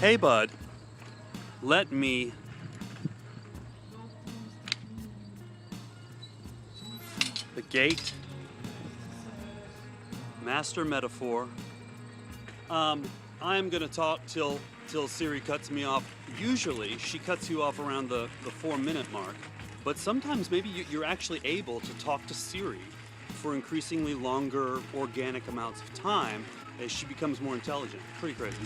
Hey, bud. Let me... The gate. Master metaphor. I'm gonna talk till Siri cuts me off. Usually, she cuts you off around the 4-minute mark. But sometimes maybe you're actually able to talk to Siri for increasingly longer organic amounts of time as she becomes more intelligent. Pretty crazy.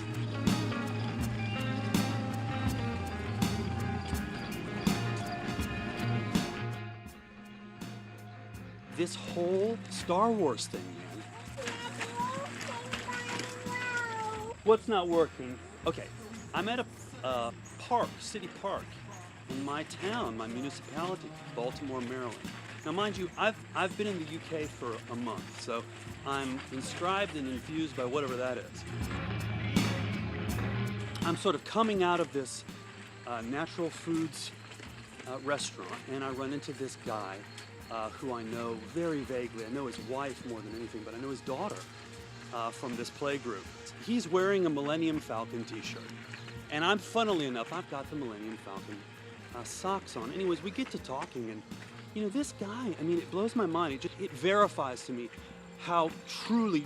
This whole Star Wars thing, man. What's not working? Okay, I'm at a park, city park, in my town, my municipality, Baltimore, Maryland. Now, mind you, I've been in the UK for a month, so I'm inscribed and infused by whatever that is. I'm sort of coming out of this natural foods restaurant, and I run into this guy who I know very vaguely. I know his wife more than anything, but I know his daughter from this play group. He's wearing a Millennium Falcon t-shirt. And I'm, funnily enough, I've got the Millennium Falcon socks on. Anyways, we get to talking, and you know, this guy, I mean, it blows my mind. It verifies to me how truly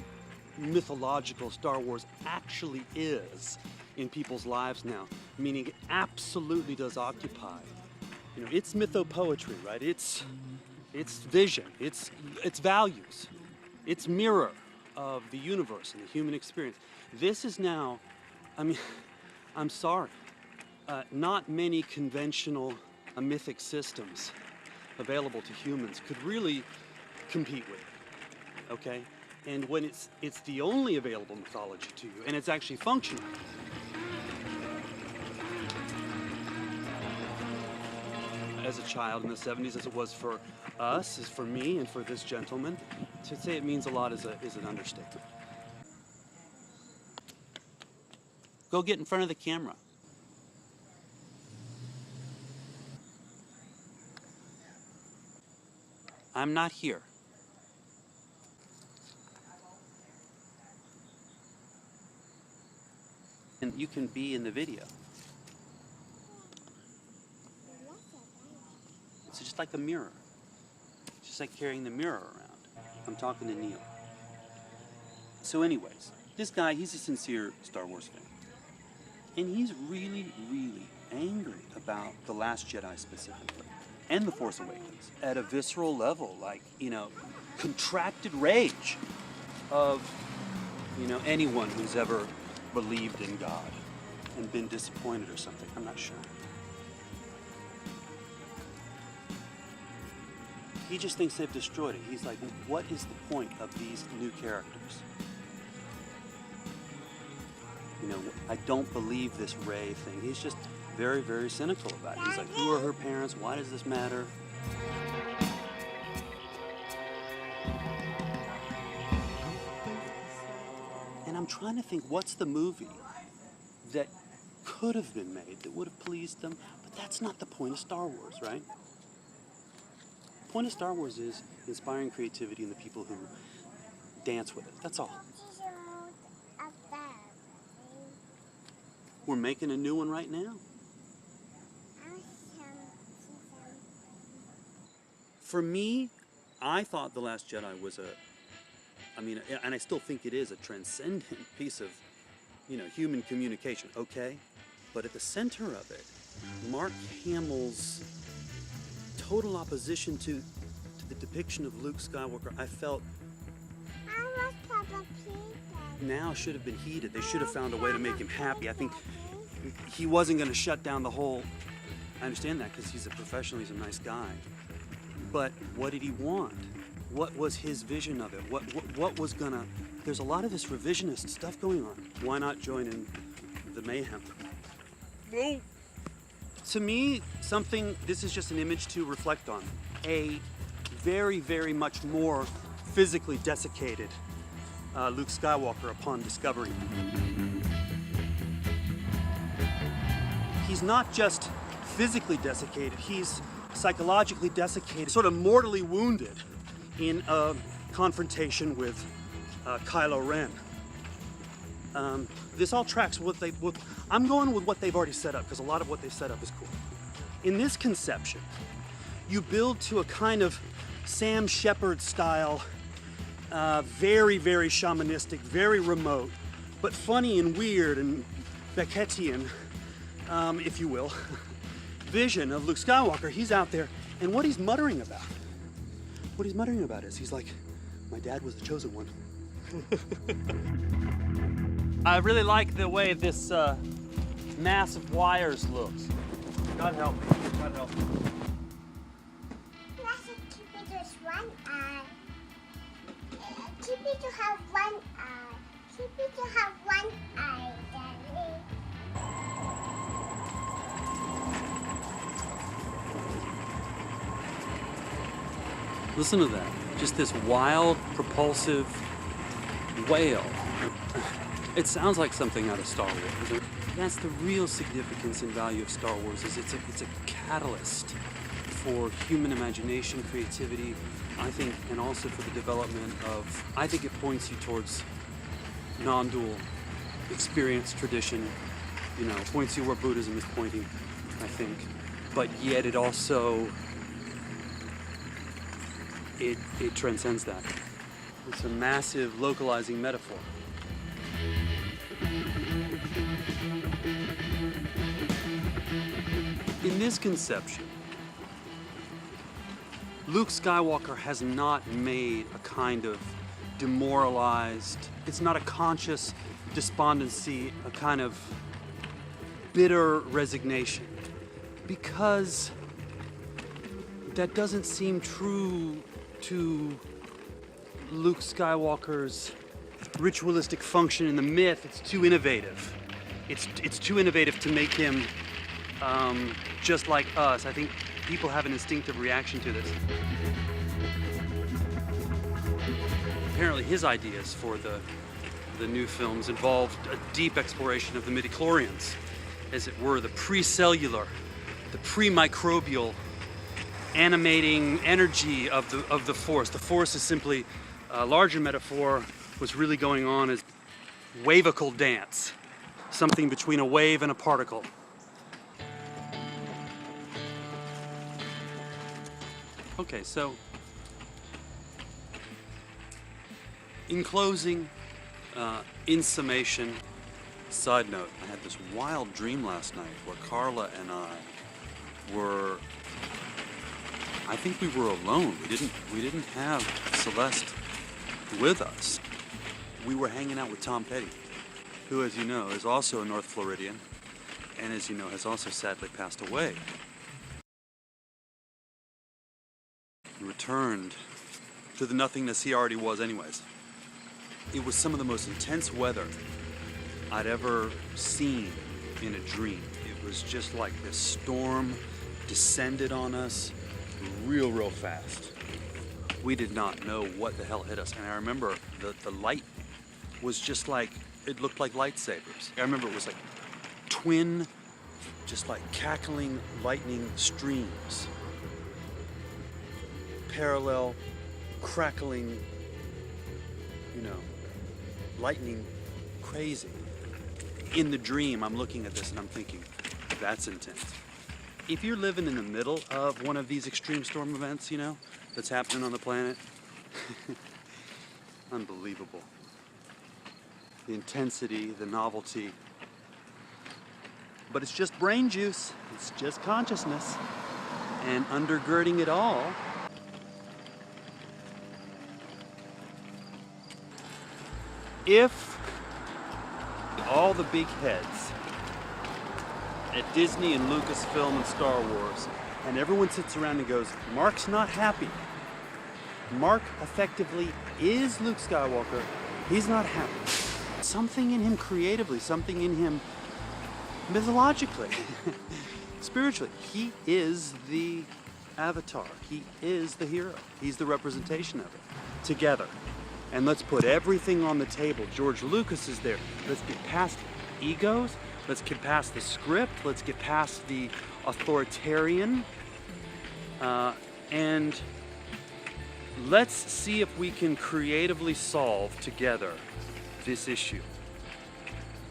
mythological Star Wars actually is in people's lives now. Meaning it absolutely does occupy. You know, it's mythopoetry, right? It's vision, it's values, it's mirror of the universe and the human experience. This is now, I mean, I'm sorry, not many conventional mythic systems available to humans could really compete with it, okay? And when it's the only available mythology to you, and it's actually functional. As a child in the 70s, as it was for us, as for me, and for this gentleman, to say it means a lot is an understatement. Go get in front of the camera. I'm not here. And you can be in the video. It's just like a mirror. It's just like carrying the mirror around. I'm talking to Neil. So anyways, this guy, he's a sincere Star Wars fan. And he's really, really angry about The Last Jedi specifically, and The Force Awakens, at a visceral level, like, you know, contracted rage of, you know, anyone who's ever believed in God and been disappointed or something. I'm not sure. He just thinks they've destroyed it. He's like, what is the point of these new characters? You know, I don't believe this Rey thing. He's just very, very cynical about it. He's like, who are her parents? Why does this matter? And I'm trying to think, what's the movie that could have been made that would have pleased them? But that's not the point of Star Wars, right? The point of Star Wars is inspiring creativity in the people who dance with it. That's all. We're making a new one right now. For me, I thought The Last Jedi was and I still think it is a transcendent piece of, you know, human communication, okay? But at the center of it, Mark Hamill's total opposition to the depiction of Luke Skywalker, I felt now should have been heeded. They should have found a way to make him happy. I think he wasn't going to shut down the whole... I understand that because he's a professional, he's a nice guy. But what did he want? What was his vision of it? What was going to... There's a lot of this revisionist stuff going on. Why not join in the mayhem? Well, to me, this is just an image to reflect on. A very, very much more physically desiccated Luke Skywalker upon discovery. He's not just physically desiccated, he's psychologically desiccated, sort of mortally wounded in a confrontation with Kylo Ren. This all tracks with I'm going with what they've already set up, because a lot of what they've set up is cool. In this conception, you build to a kind of Sam Shepard style, very, very shamanistic, very remote, but funny and weird and Beckettian, if you will, vision of Luke Skywalker. He's out there, and what he's muttering about is he's like, my dad was the chosen one. I really like the way this mass of wires looks. God help me. God help me. Just one eye. Keep it to have one eye. Keep it to have one eye, Daddy. Listen to that. Just this wild, propulsive wail. It sounds like something out of Star Wars. That's the real significance and value of Star Wars, is it's a catalyst for human imagination, creativity, I think, and also for the development of, I think it points you towards non-dual experience, tradition, you know, points you where Buddhism is pointing, I think. But yet it also, it transcends that. It's a massive localizing metaphor. In this conception, Luke Skywalker has not made a kind of demoralized, it's not a conscious despondency, a kind of bitter resignation, because that doesn't seem true to Luke Skywalker's ritualistic function in the myth. It's too innovative. It's too innovative to make him just like us. I think people have an instinctive reaction to this. Apparently his ideas for the new films involved a deep exploration of the midichlorians, as it were, the pre-cellular, the pre-microbial animating energy of the Force. The Force is simply a larger metaphor. What's really going on is wavical dance, something between a wave and a particle. Okay, so in closing, in summation, side note, I had this wild dream last night where Carla and I were, I think we were alone. We didn't have Celeste with us. We were hanging out with Tom Petty, who, as you know, is also a North Floridian, and as you know, has also sadly passed away. He returned to the nothingness he already was anyways. It was some of the most intense weather I'd ever seen in a dream. It was just like this storm descended on us real fast. We did not know what the hell hit us, and I remember the light was just like, it looked like lightsabers. I remember it was like twin, just like cackling lightning streams. Parallel, crackling, you know, lightning, crazy. In the dream, I'm looking at this and I'm thinking, that's intense. If you're living in the middle of one of these extreme storm events, you know, that's happening on the planet, unbelievable. The intensity, the novelty. But it's just brain juice, it's just consciousness. And undergirding it all, if all the big heads at Disney and Lucasfilm and Star Wars, and everyone sits around and goes, Mark's not happy. Mark effectively is Luke Skywalker. He's not happy. Something in him creatively, something in him mythologically, spiritually. He is the avatar. He is the hero. He's the representation of it. Together. And let's put everything on the table. George Lucas is there. Let's get past egos. Let's get past the script. Let's get past the authoritarian. And let's see if we can creatively solve together this issue.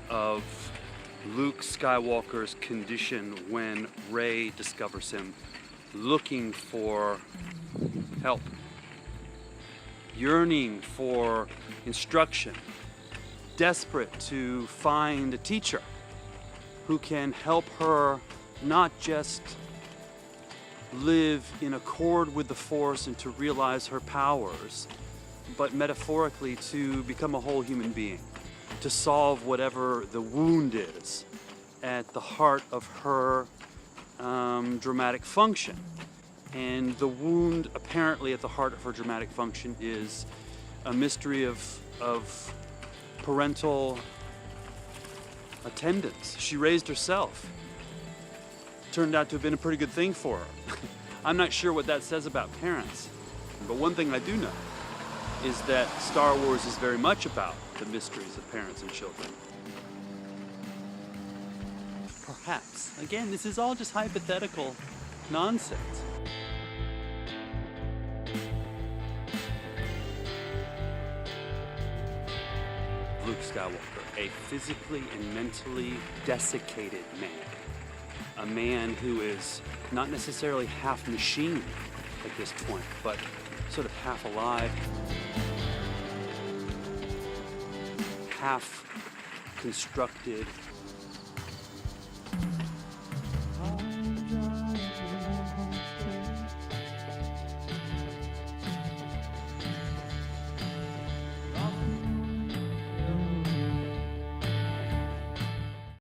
of Luke Skywalker's condition when Rey discovers him looking for help, yearning for instruction, desperate to find a teacher who can help her not just live in accord with the Force and to realize her powers, but metaphorically to become a whole human being, to solve whatever the wound is at the heart of her dramatic function. And the wound apparently at the heart of her dramatic function is a mystery of parental attendance. She raised herself. Turned out to have been a pretty good thing for her. I'm not sure what that says about parents, but one thing I do know is that Star Wars is very much about the mysteries of parents and children. Perhaps. Again, this is all just hypothetical nonsense. Luke Skywalker, a physically and mentally desiccated man. A man who is not necessarily half machine at this point, but sort of half alive, half constructed,